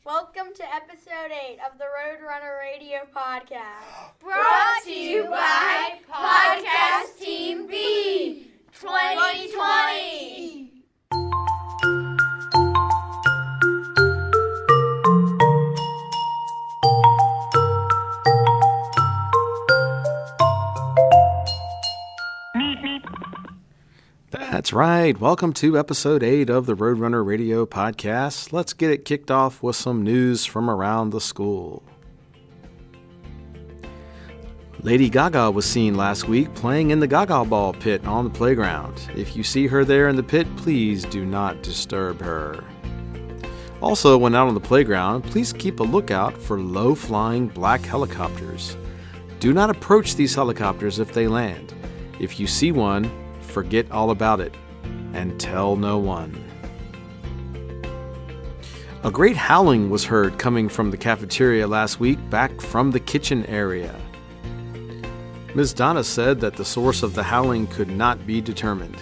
Welcome to episode 8 of the Roadrunner Radio Podcast. Brought to you by Podcast Team B 2020. That's right. Welcome to episode 8 of the Roadrunner Radio Podcast. Let's get it kicked off with some news from around the school. Lady Gaga was seen last week playing in the Gaga ball pit on the playground. If you see her there in the pit, please do not disturb her. Also, when out on the playground, please keep a lookout for low-flying black helicopters. Do not approach these helicopters if they land. If you see one, forget all about it and tell no one. A great howling was heard coming from the cafeteria last week back from the kitchen area. Ms. Donna said that the source of the howling could not be determined.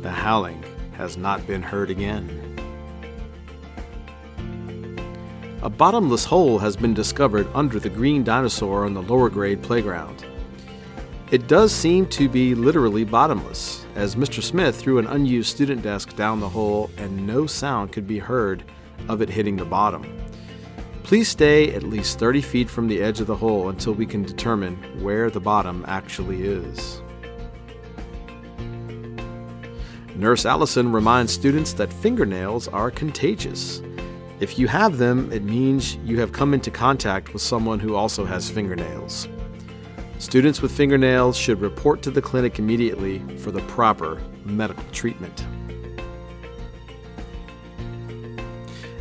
The howling has not been heard again. A bottomless hole has been discovered under the green dinosaur on the lower grade playground. It does seem to be literally bottomless, as Mr. Smith threw an unused student desk down the hole and no sound could be heard of it hitting the bottom. Please stay at least 30 feet from the edge of the hole until we can determine where the bottom actually is. Nurse Allison reminds students that fingernails are contagious. If you have them, it means you have come into contact with someone who also has fingernails. Students with fingernails should report to the clinic immediately for the proper medical treatment.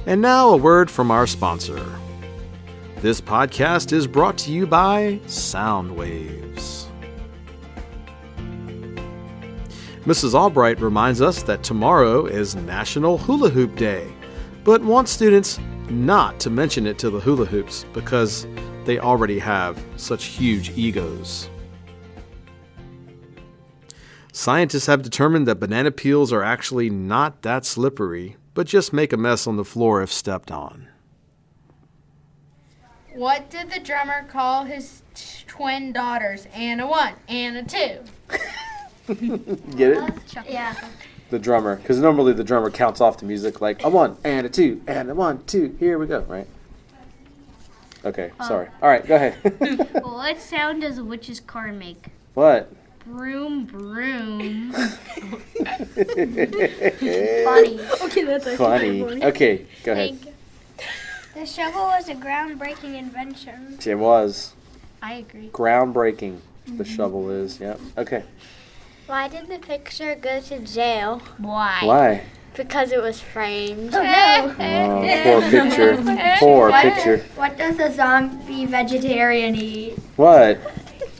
And now a word from our sponsor. This podcast is brought to you by Sound Waves. Mrs. Albright reminds us that tomorrow is National Hula Hoop Day, but wants students not to mention it to the hula hoops because they already have such huge egos. Scientists have determined that banana peels are actually not that slippery, but just make a mess on the floor if stepped on. What did the drummer call his twin daughters? Anna 1, Anna 2. Get it? Yeah. The drummer, because normally the drummer counts off the music like a 1 and a 2 and a 1, 2. Here we go, right? Okay, sorry. All right, go ahead. What sound does a witch's car make? What? Broom, broom. Funny. Okay, that's actually Funny. funny. Okay, go ahead. The shovel was a groundbreaking invention. It was. I agree. Groundbreaking. The shovel is, yep. Okay. Why did the picture go to jail? Why? Why? Because it was framed. Oh no! Oh, poor picture. Poor picture. What does a zombie vegetarian eat? What?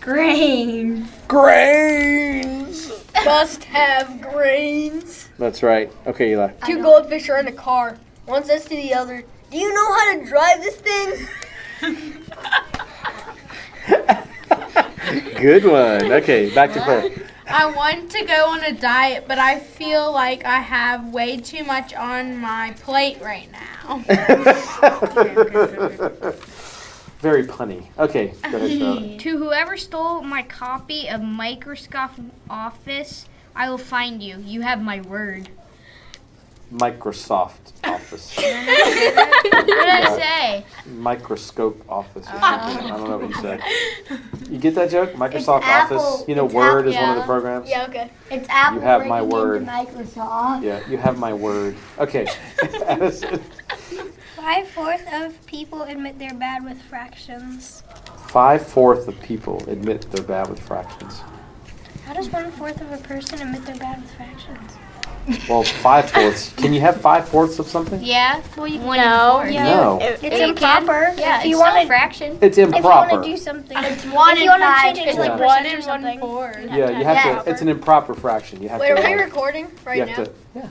Grains. Grains! Must have grains. That's right. Okay, Eli. 2 goldfish are in a car. One says to the other, "Do you know how to drive this thing?" Good one. Okay, back to play. I want to go on a diet, but I feel like I have way too much on my plate right now. Very punny. Okay, go ahead, Charlotte. To whoever stole my copy of Microsoft Office, I will find you. You have my word. Microsoft Office. What did I say? Microscope Office or something. I don't know what you said. You get that joke? Microsoft Office. You know, Word is one of the programs. Yeah, okay. It's Apple You have my breaking word. into Microsoft. Yeah, you have my word. Okay. Addison. 5/4 of people admit they're bad with fractions. 5/4 of people admit they're bad with fractions. How does 1/4 of a person admit they're bad with fractions? Well, 5/4. Can you have 5/4 of something? Yeah. Well, you One No. and 4. Yeah. No. It's You can. improper. Yeah, if it's you still a want to, fraction. It's if you improper. want to do something, It's 1 if in you want 5. to change it to like Yeah. 1 percent or and something. 1/4. Yeah, you have Yeah. to. It's an improper fraction. You have Wait, to. are we recording right you now? have to. Yeah.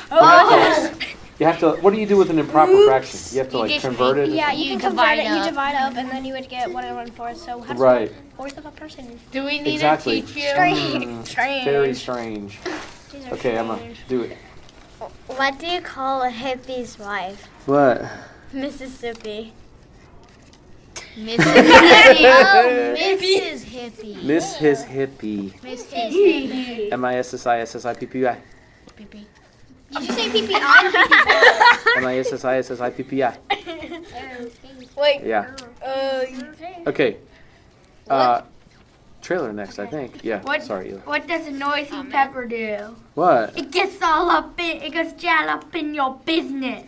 Oh, You have to. What do you do with an improper fraction? You have to You like just convert it. or yeah, something? you You can convert divide it. You up. divide up, and then you would get 1 and 1/4. So how does Right. 1/4 of a person? Do we need Exactly. to teach you? Strange. Very strange. These are Okay, I'm gonna strange. do it. What do you call a hippie's wife? What? Mississippi. Mississippi. Oh, Mrs. Hippie. Miss his hippie. Mrs. Hippie. MISSISSIPPI. Did you say PPI? MISSISSIPPI. Wait. Yeah. Okay. Trailer next, I think. Yeah. Sorry. Eli. What does a noisy pepper do? What? It gets it gets all up in your business.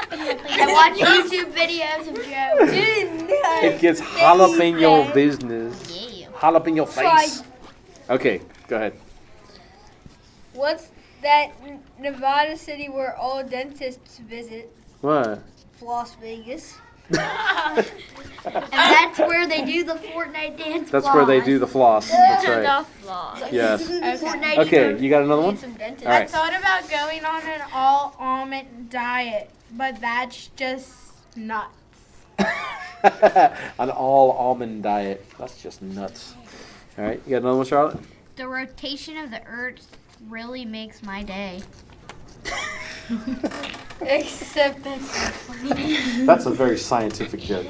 I watch YouTube videos of Joe. It gets jalapeno business. Yeah. Jalapeno face. Okay, go ahead. What's that Nevada city where all dentists visit? What? Las Vegas. And that's where they do the Fortnite dance. That's where they do the floss. That's right. The floss. Yes. Fortnite Okay, you got another one? Some dentists. All I right. thought about going on an all almond diet, but that's just nuts. An all almond diet. That's just nuts. All right, you got another one, Charlotte? The rotation of the earth really makes my day. Except that's That's a very scientific joke.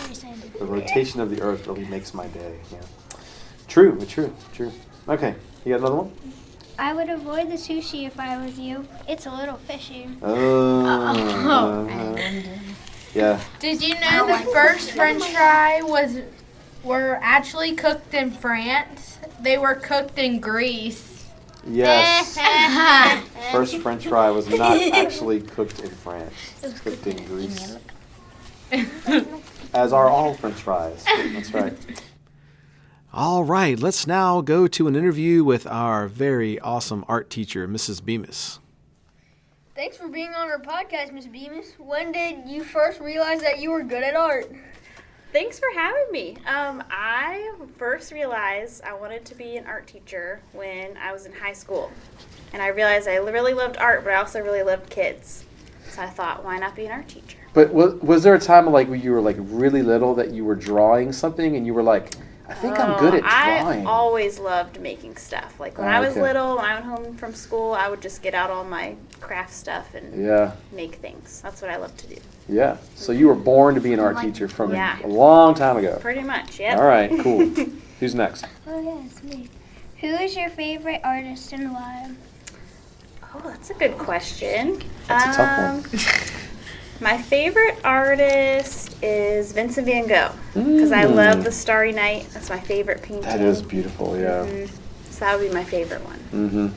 The rotation of the earth really makes my day. Yeah. True. Okay, you got another one? I would avoid the sushi if I was you. It's a little fishy. Yeah. Did you know the first French fry were actually cooked in France? They were cooked in Greece. Yes. First French fry was not actually cooked in France. It was cooked in Greece. As are all French fries. That's right. All right, let's now go to an interview with our very awesome art teacher, Mrs. Bemis. Thanks for being on our podcast, Miss Bemis. When did you first realize that you were good at art? Thanks for having me. I first realized I wanted to be an art teacher when I was in high school. And I realized I really loved art, but I also really loved kids. So I thought, why not be an art teacher? But was there a time like when you were like really little that you were drawing something and you were like, I think I'm good at drawing? I always loved making stuff. Like when I was okay. little, when I went home from school, I would just get out all my craft stuff and make things. That's what I love to do. Yeah. So you were born to be an art teacher from Yeah. a long time ago. Pretty much, yep. All right, cool. Who's next? Oh, yeah, it's me. Who is your favorite artist and why? Oh, that's a good question. That's a tough one. My favorite artist is Vincent van Gogh because I love The Starry Night. That's my favorite painting. That is beautiful, yeah. So that would be my favorite one. Mm-hmm.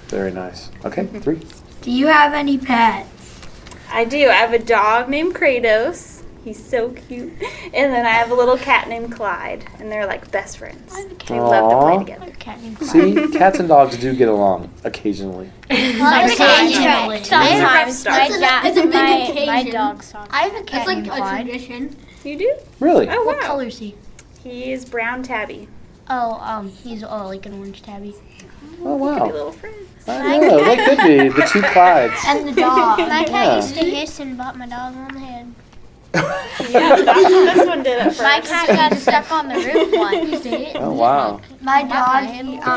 Very nice. Okay, 3. Do you have any pets? I do. I have a dog named Kratos. He's so cute. And then I have a little cat named Clyde. And they're like best friends. They love to play together. See, cats and dogs do get along occasionally. Occasionally. Sometimes. It's a big occasion. My dog's talking. I have a cat It's like named a Clyde. tradition. You do? Really? Oh, What wow. color is he? He is brown tabby. He's like an orange tabby. Oh, Could be wow. little friends. I know, they could be. The 2 Clydes. And the dog. My Yeah. cat used to hiss and bop my dog on the head. Yeah, this one did it first. My cat got stuck on the roof once. Oh, wow. My dog.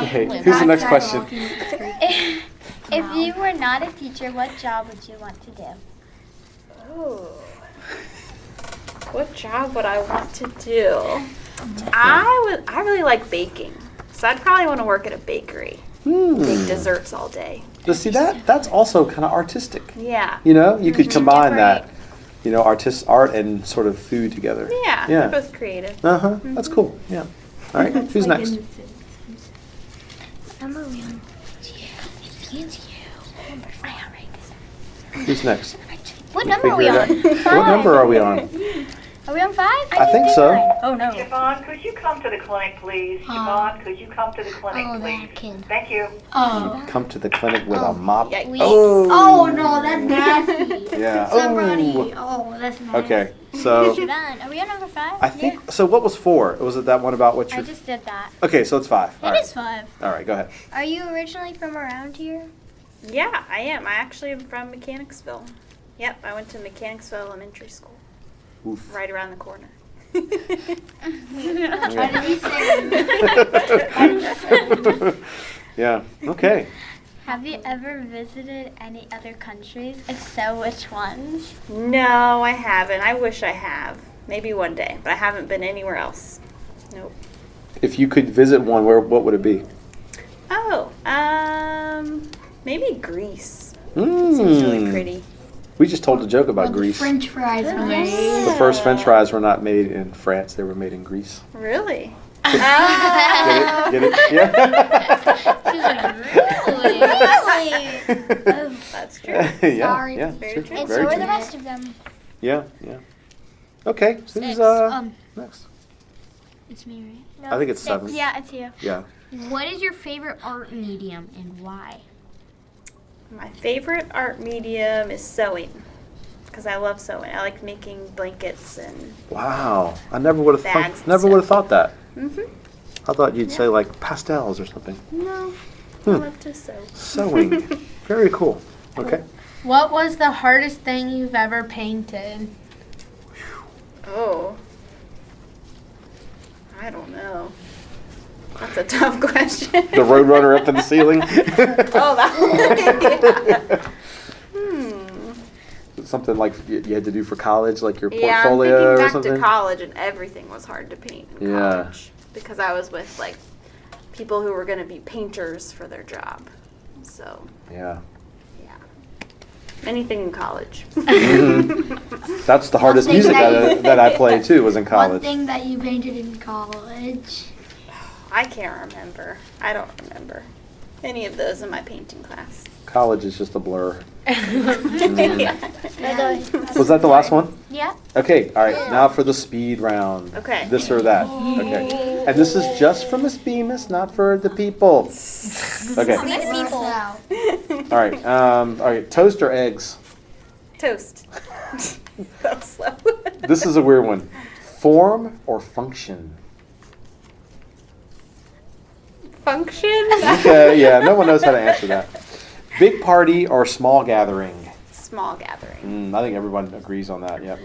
Okay, who's the next question? If you were not a teacher, what job would you want to do? Oh. What job would I want to do? I really like baking. So I'd probably want to work at a bakery. Make desserts all day. Just see that's also kind of artistic. Yeah. You know, you could combine that, you know, art and sort of food together. Yeah. Yeah. They're both creative. Uh-huh. That's cool. Yeah. All right, who's next? Who's next? What number are we on? What number are we on? Are we on 5? I think so. Oh, no. Siobhan, could you come to the clinic, please? Siobhan, could you come to the clinic, please? Thank you. Come to the clinic with a mop. Yikes. Oh no, that's nasty. Yeah. Somebody. Oh. Oh, that's nasty. Okay. So Siobhan, are we on number 5? I think so. What was 4? Was it that one about what I you're? just did that. Okay, so it's 5. All It right. is 5. All right. Go ahead. Are you originally from around here? Yeah, I am. I actually am from Mechanicsville. Yep, I went to Mechanicsville Elementary School. Oof. Right around the corner. Yeah. Okay. Have you ever visited any other countries? If so, which ones? No, I haven't. I wish I have. Maybe one day, but I haven't been anywhere else. Nope. If you could visit one, what would it be? Oh, maybe Greece. Seems really pretty. We just told a joke about Greece. French fries are made. The first French fries were not made in France; they were made in Greece. Really? Get it? Yeah. That's true. Yeah. Sorry. Yeah. Very true. true. And Very so are true. the rest of them. Yeah. Yeah. Okay. So who's next? It's me, right? No, I think it's 7. Yeah, it's you. Yeah. What is your favorite art medium and why? My favorite art medium is sewing because I love sewing. I like making blankets and. Wow. I never would have Bags and never would have thought that. Mhm. I thought you'd say like pastels or something. No, I love to sew. Sewing. Very cool. Okay. What was the hardest thing you've ever painted? Oh. I don't know. That's a tough question. The Roadrunner up in the ceiling. Oh, that Something like you had to do for college, like your Yeah, I'm portfolio thinking or back something. to college, and everything was hard to paint in Yeah. college because I was with like people who were going to be painters for their job. So Yeah. anything in college. That's the hardest thing music that that I played too, was in One college. thing that you painted in college. I can't remember. I don't remember any of those in my painting class. College is just a blur. Yeah. Was that the last one? Yeah. Okay, all right. Now for the speed round. Okay. This or that. Okay. And this is just for Miss Bemis, not for the people. Okay. All right. All right. Toast or eggs? Toast. That was slow. This is a weird one. Form or function? Function? Okay. Yeah. No one knows how to answer that. Big party or small gathering? Small gathering. I think everyone agrees on that. Yep.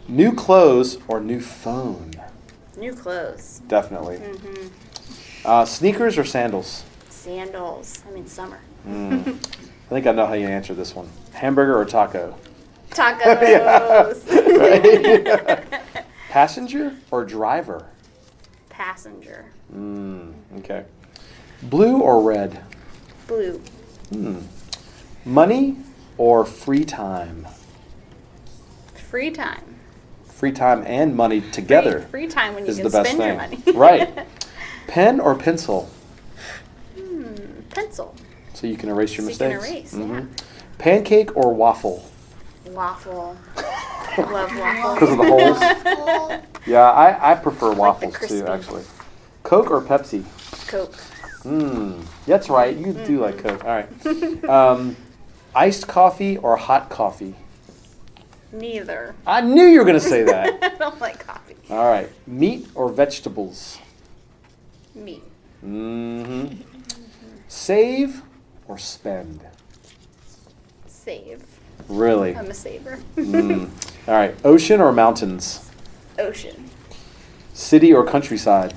New clothes or new phone? New clothes. Definitely. Mm-hmm. Sneakers or sandals? Sandals. I mean summer. I think I know how you answer this one. Hamburger or taco? Tacos. Right? Passenger or driver? Passenger. Okay. Blue or red? Blue. Money or free time? Free time. Free time and money together Free time when you is can the best spend your thing. money. Right. Pen or pencil? Pencil. So you can erase your So you can mistakes. erase, yeah. Pancake or waffle? Waffle. Love waffles. Because of the holes? Yeah, I prefer like the waffles too, crispy. actually. Coke or Pepsi? Coke. That's right. You do like Coke. All right. Iced coffee or hot coffee? Neither. I knew you were going to say that. I don't like coffee. All right. Meat or vegetables? Meat. Save or spend? Save. Really? I'm a saver. All right. Ocean or mountains? Ocean. City or countryside?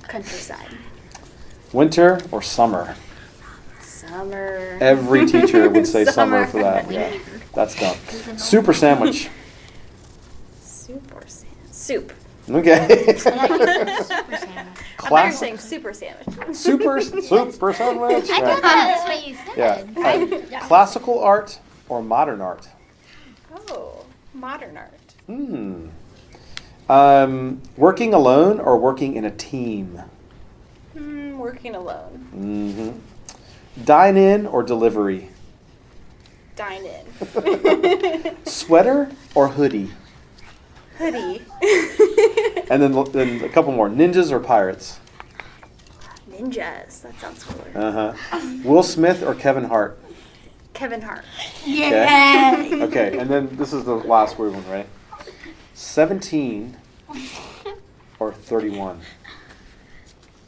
Countryside. Winter or summer? Summer. Every teacher would say summer for that. Yeah. That's dumb. Soup or sandwich? Soup or sandwich? Soup. Okay. I'm Classic. saying super sandwich. Super sandwich. I thought that's what you said. Yeah. Classical art or modern art? Oh, modern art. Working alone or working in a team? Working alone. Dine in or delivery? Dine in. Sweater or hoodie? Hoodie. And then a couple more. Ninjas or pirates? Ninjas. That sounds cooler. Will Smith or Kevin Hart? Kevin Hart. Okay. Okay, and then this is the last weird one, right? 17 or 31?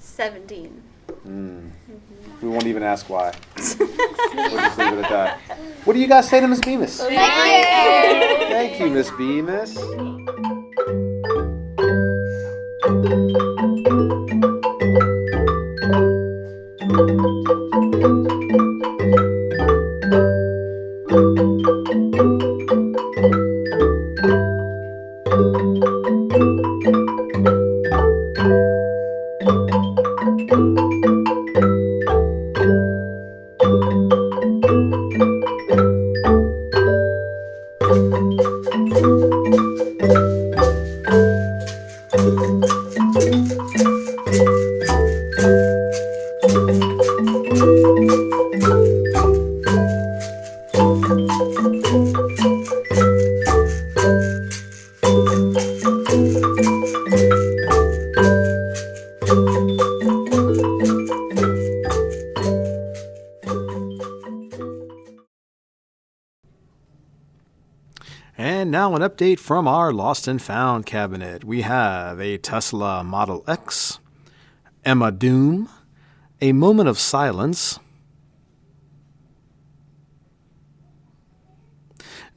17. We won't even ask why. We'll just leave it at that. What do you guys say to Miss Bemis? Thank you, Miss Bemis. And now an update from our Lost and Found cabinet. We have a Tesla Model X, Emma Doom, a Moment of Silence,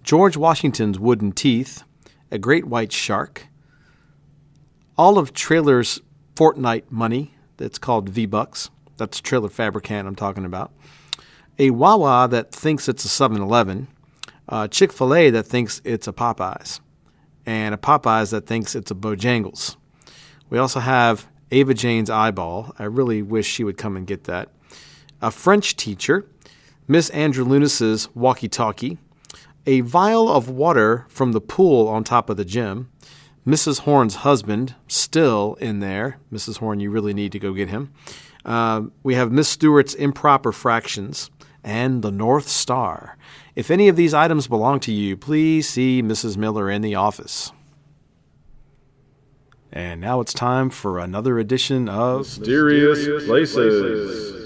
George Washington's Wooden Teeth, a Great White Shark, all of Trailer's Fortnite Money, that's called V-Bucks, that's Trailer Fabricant I'm talking about, a Wawa that thinks it's a 7-Eleven, Chick-fil-A that thinks it's a Popeyes, and a Popeyes that thinks it's a Bojangles. We also have Ava Jane's eyeball. I really wish she would come and get that. A French teacher, Miss Andrew Lunis's walkie-talkie, a vial of water from the pool on top of the gym, Mrs. Horn's husband, still in there. Mrs. Horn, you really need to go get him. We have Miss Stewart's improper fractions, and the North Star. If any of these items belong to you, please see Mrs. Miller in the office. And now it's time for another edition of Mysterious Places.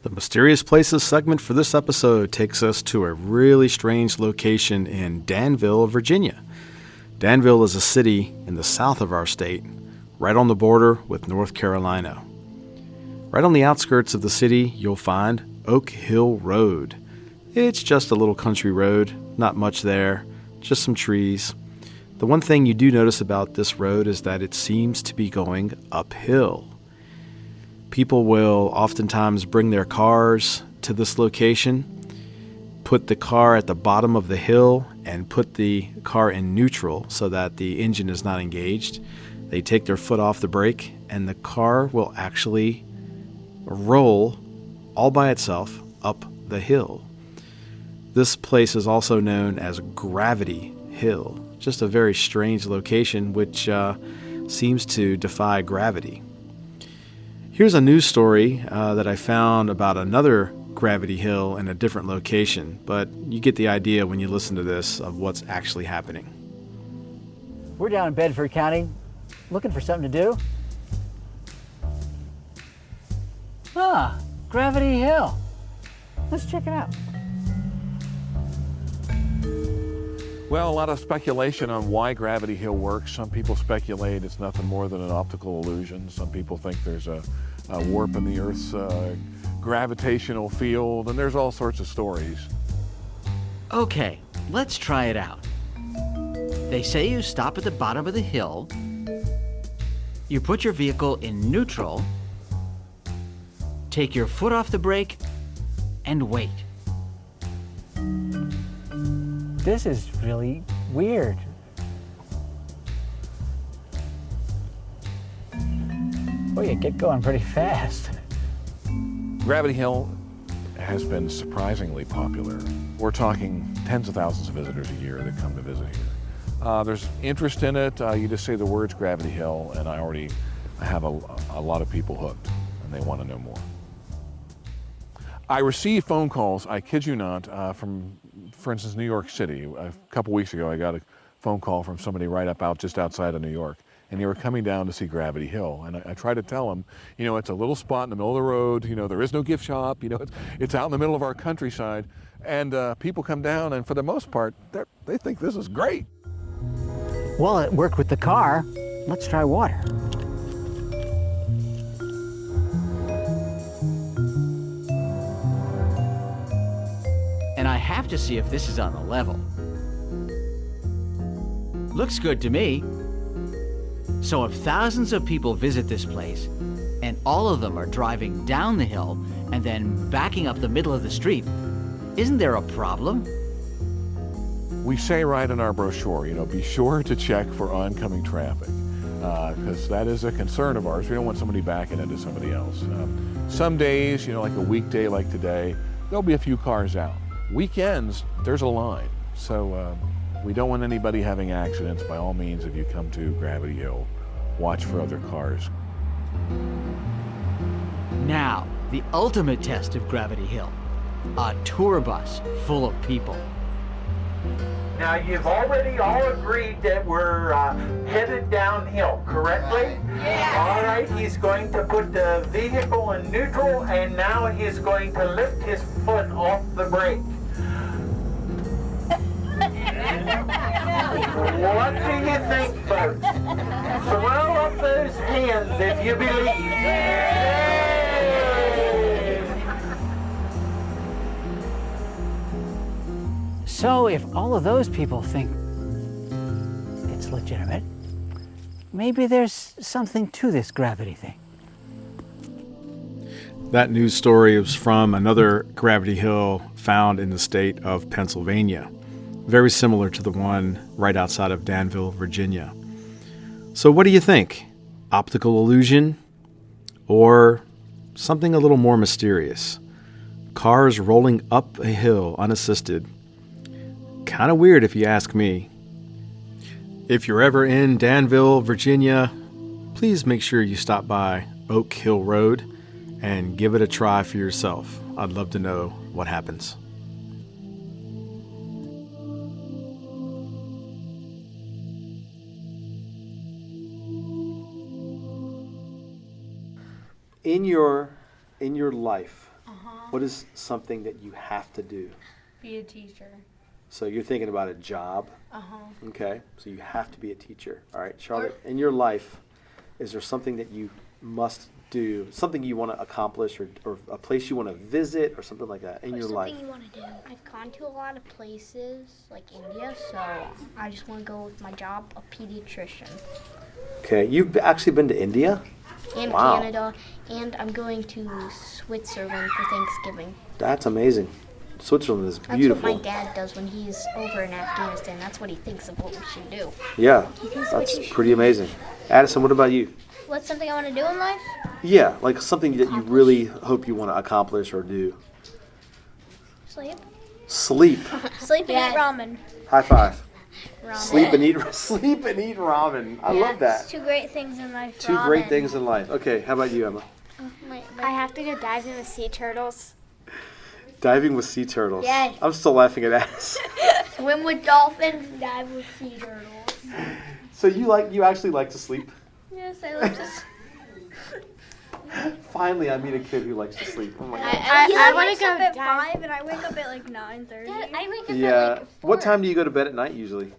The Mysterious Places segment for this episode takes us to a really strange location in Danville, Virginia. Danville is a city in the south of our state, right on the border with North Carolina. Right on the outskirts of the city, you'll find Oak Hill Road. It's just a little country road, not much there, just some trees. The one thing you do notice about this road is that it seems to be going uphill. People will oftentimes bring their cars to this location, put the car at the bottom of the hill, and put the car in neutral so that the engine is not engaged. They take their foot off the brake, and the car will actually roll all by itself up the hill. This place is also known as Gravity Hill, just a very strange location which seems to defy gravity. Here's a news story that I found about another Gravity Hill in a different location, but you get the idea when you listen to this of what's actually happening. We're down in Bedford County looking for something to do. Gravity Hill. Let's check it out. Well, a lot of speculation on why Gravity Hill works. Some people speculate it's nothing more than an optical illusion. Some people think there's a warp in the Earth's gravitational field, and there's all sorts of stories. Okay, let's try it out. They say you stop at the bottom of the hill, you put your vehicle in neutral, take your foot off the brake, and wait. This is really weird. Oh, you get going pretty fast. Gravity Hill has been surprisingly popular. We're talking tens of thousands of visitors a year that come to visit here. There's interest in it. You just say the words Gravity Hill, and I have a lot of people hooked, and they want to know more. I receive phone calls, I kid you not, from, for instance, New York City. A couple weeks ago, I got a phone call from somebody just outside of New York, and they were coming down to see Gravity Hill. And I tried to tell them, it's a little spot in the middle of the road, there is no gift shop, it's out in the middle of our countryside. And people come down, and for the most part, they think this is great. Well, it worked with the car. Let's try water. And I have to see if this is on the level. Looks good to me. So if thousands of people visit this place, and all of them are driving down the hill and then backing up the middle of the street, isn't there a problem? We say right in our brochure, be sure to check for oncoming traffic, because that is a concern of ours. We don't want somebody backing into somebody else. Some days, like a weekday like today, there'll be a few cars out. Weekends, there's a line. So we don't want anybody having accidents. By all means, if you come to Gravity Hill, watch for other cars. Now, the ultimate test of Gravity Hill. A tour bus full of people. Now, you've already all agreed that we're headed downhill, correctly? Yes. All right, he's going to put the vehicle in neutral, and now he's going to lift his foot off the brake. What do you think, folks? Throw up those hands if you believe. So if all of those people think it's legitimate, maybe there's something to this gravity thing. That news story was from another Gravity Hill found in the state of Pennsylvania, very similar to the one right outside of Danville, Virginia. So what do you think? Optical illusion or something a little more mysterious? Cars rolling up a hill unassisted. Kind of weird if you ask me. If you're ever in Danville, Virginia, please make sure you stop by Oak Hill Road and give it a try for yourself. I'd love to know what happens. In your life, what is something that you have to do? Be a teacher. So you're thinking about a job? Uh-huh. Okay, so you have to be a teacher. All right, Charlotte, in your life, is there something that you must do, something you want to accomplish, or a place you want to visit, or something like that in your life? Something you want to do. I've gone to a lot of places, like India, so I just want to go with my job, a pediatrician. Okay, you've actually been to India? And Wow. Canada, and I'm going to Switzerland for Thanksgiving. That's amazing. Switzerland is That's beautiful. what my dad does when he's over in Afghanistan. That's what he thinks of what we should do. Yeah, that's pretty amazing. Addison, what about you? What's something I want to do in life? Yeah, like something that you really hope you want to accomplish or do. Sleep. Sleep. Sleep and eat ramen. High five. Ramen. Sleep and eat ramen. I love that. Two great things in life. Two great things in life. Okay, how about you, Emma? I have to go diving with sea turtles. Diving with sea turtles. Yes. I'm still laughing at that. Swim with dolphins and dive with sea turtles. So you actually like to sleep? Yes, I like to sleep. Finally, I meet a kid who likes to sleep. Oh my God. I want to go at dive. 5 and I wake up at like 9:30. I wake up Yeah. at like 4. What time do you go to bed at night usually?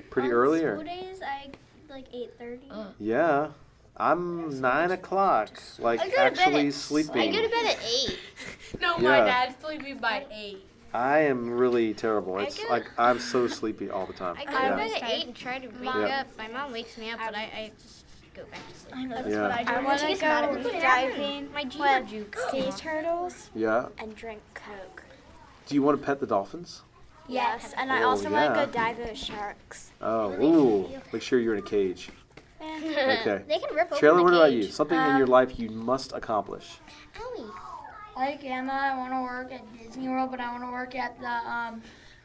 Pretty early, or? School days, I like 8:30. Yeah. I'm 9 o'clock, like actually sleeping. I go to bed at 8. No, Yeah. my dad's sleeping by 8. I am really terrible. It's like I'm so sleepy all the time. I go to bed at 8 and try to wake Yeah. up. My mom wakes me up, but I just go back to sleep. I know, that's Yeah. what I do. I want to go diving My with sea turtles Yeah. and drink Coke. Do you want to pet the dolphins? Yes, and I Oh, also want yeah. to go diving with sharks. Oh, ooh. Make sure you're in a cage. Okay. They can rip open Shirley, the what about cage. you? Something in your life you must accomplish. Like Emma, I want to work at Disney World, but I want to work at the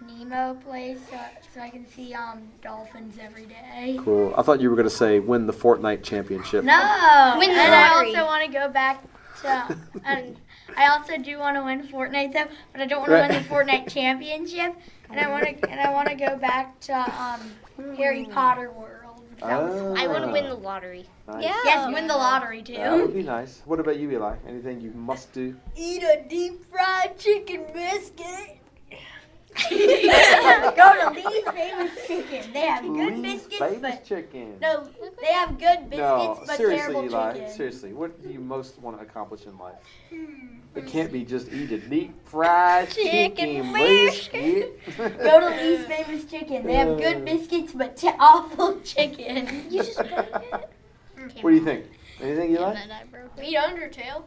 Nemo place so I can see dolphins every day. Cool. I thought you were going to say win the Fortnite championship. No! Win the And I lottery. also want to go back to, and I also do want to win Fortnite though, but I don't want to win the Fortnite championship. And I want to go back to Harry Potter World. Oh. I want to win the lottery. Nice. Yeah. Yes, win the lottery too. That would be nice. What about you, Eli? Anything you must do? Eat a deep fried chicken biscuit. Go to Lee's Famous Chicken. They have good Lee's biscuits, Famous but Chicken. no, they have good biscuits, No, but seriously, terrible Eli. chicken. Seriously, what do you most want to accomplish in life? It can't be just eat a deep fried chicken biscuit. Go to Lee's Famous Chicken. They have good biscuits, but awful chicken. You just What do you think? Anything you like? Beat Undertale.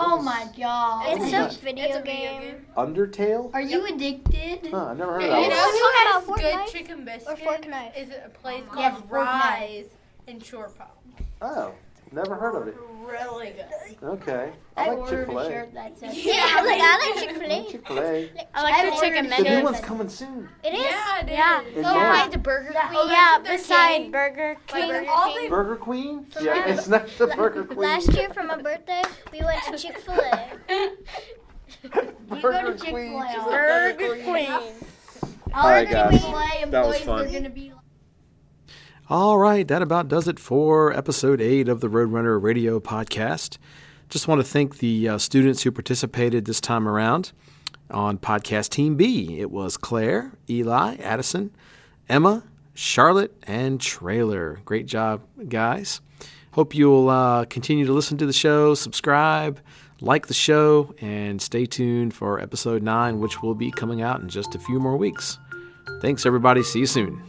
Oh my god. It's It's a video game. Undertale? Are you addicted? Huh, I never heard You of know that. who Fortnite? has good chicken biscuits? Or Fortnite? Is a place called Yes, Fortnite. Rise in Shore Pump. Oh, never heard of it. Really good. Okay. I I like ordered a Chick-fil-A. shirt that says I like Chick-fil-A. Chick-fil-A. I like the chicken The new menus. one's coming soon. It is. Yeah, it Yeah. is. In Go March. by the Burger Yeah. Queen. Oh, Yeah, that's their beside king. Burger King. Like, all they Burger Queen? Yeah, it's not the Burger Queen. Last year for my birthday, we went to Chick-fil-A. You go to Chick-fil-A. Burger Queen. All right, the guys. Chick-fil-A That was employees fun. are gonna be. All right, that about does it for episode 8 of the Roadrunner Radio Podcast. Just want to thank the students who participated this time around on Podcast Team B. It was Claire, Eli, Addison, Emma, Charlotte, and Trailer. Great job, guys. Hope you'll continue to listen to the show, subscribe, like the show, and stay tuned for episode 9, which will be coming out in just a few more weeks. Thanks, everybody. See you soon.